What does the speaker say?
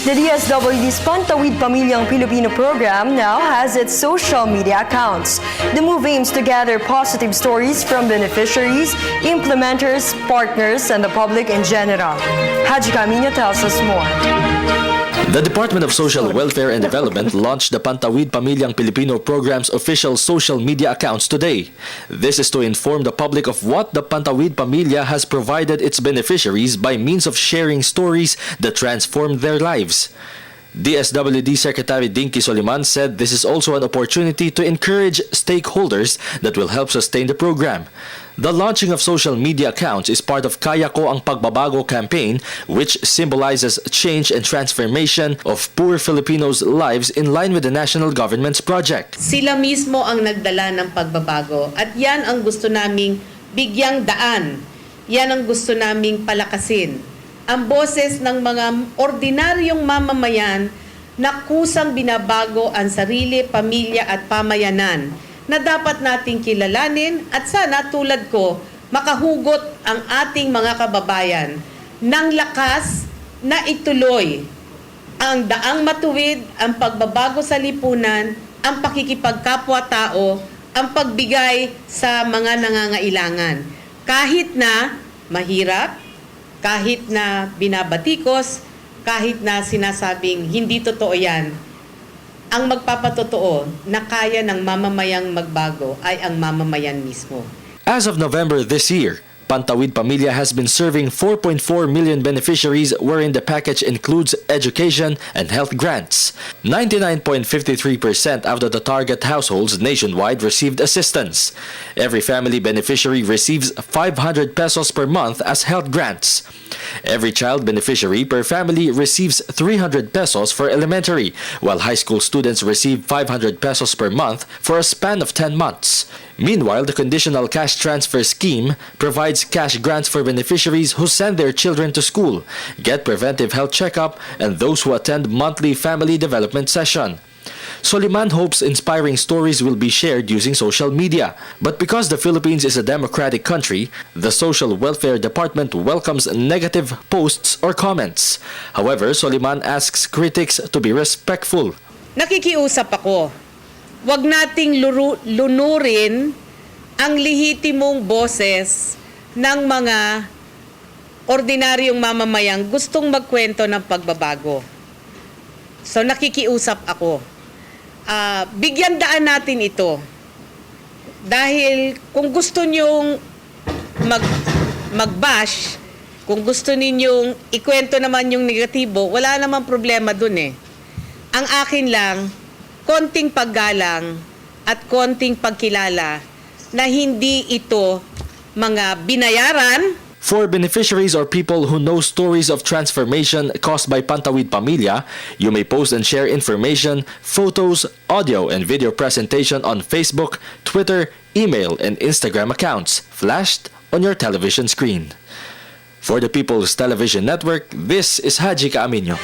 The DSWD's Pantawid Pamilyang Pilipino program now has its social media accounts. The move aims to gather positive stories from beneficiaries, implementers, partners, and the public in general. Haji Camino tells us more. The Department of Social Welfare and Development launched the Pantawid Pamilyang Pilipino program's official social media accounts today. This is to inform the public of what the Pantawid Pamilya has provided its beneficiaries by means of sharing stories that transformed their lives. DSWD Secretary Dinky Soliman said this is also an opportunity to encourage stakeholders that will help sustain the program. The launching of social media accounts is part of Kaya Ko Ang Pagbabago campaign, which symbolizes change and transformation of poor Filipinos' lives in line with the national government's project. Sila mismo ang nagdala ng pagbabago at yan ang gusto naming bigyang daan. Yan ang gusto naming palakasin. Ang boses ng mga ordinaryong mamamayan na kusang binabago ang sarili, pamilya at pamayanan na dapat nating kilalanin at sana tulad ko makahugot ang ating mga kababayan ng lakas na ituloy ang daang matuwid, ang pagbabago sa lipunan, ang pakikipagkapwa-tao, ang pagbigay sa mga nangangailangan. Kahit na mahirap, kahit na binabatikos, kahit na sinasabing hindi totoo yan, ang magpapatotoo na kaya ng mamamayang magbago ay ang mamamayan mismo. As of November this year, Pantawid Pamilya has been serving 4.4 million beneficiaries wherein the package includes education and health grants. 99.53% out of the target households nationwide received assistance. Every family beneficiary receives 500 pesos per month as health grants. Every child beneficiary per family receives 300 pesos for elementary, while high school students receive 500 pesos per month for a span of 10 months. Meanwhile, the Conditional Cash Transfer Scheme provides cash grants for beneficiaries who send their children to school, get preventive health checkup, and those who attend monthly family development session. Soliman hopes inspiring stories will be shared using social media. But because the Philippines is a democratic country, the Social Welfare Department welcomes negative posts or comments. However, Soliman asks critics to be respectful. Nakikiusap ako. Huwag nating lunurin ang lehitimong boses ng mga ordinaryong mamamayang gustong magkwento ng pagbabago. So nakikiusap ako. Bigyan daan natin ito. Dahil kung gusto nyong mag-bash, kung gusto ninyong ikwento naman yung negatibo, wala namang problema dun eh. Ang akin lang, konting paggalang at konting pagkilala na hindi ito mga binayaran. For beneficiaries or people who know stories of transformation caused by Pantawid Pamilya, you may post and share information, photos, audio, and video presentation on Facebook, Twitter, email, and Instagram accounts flashed on your television screen. For the People's Television Network, this is Haji Camino.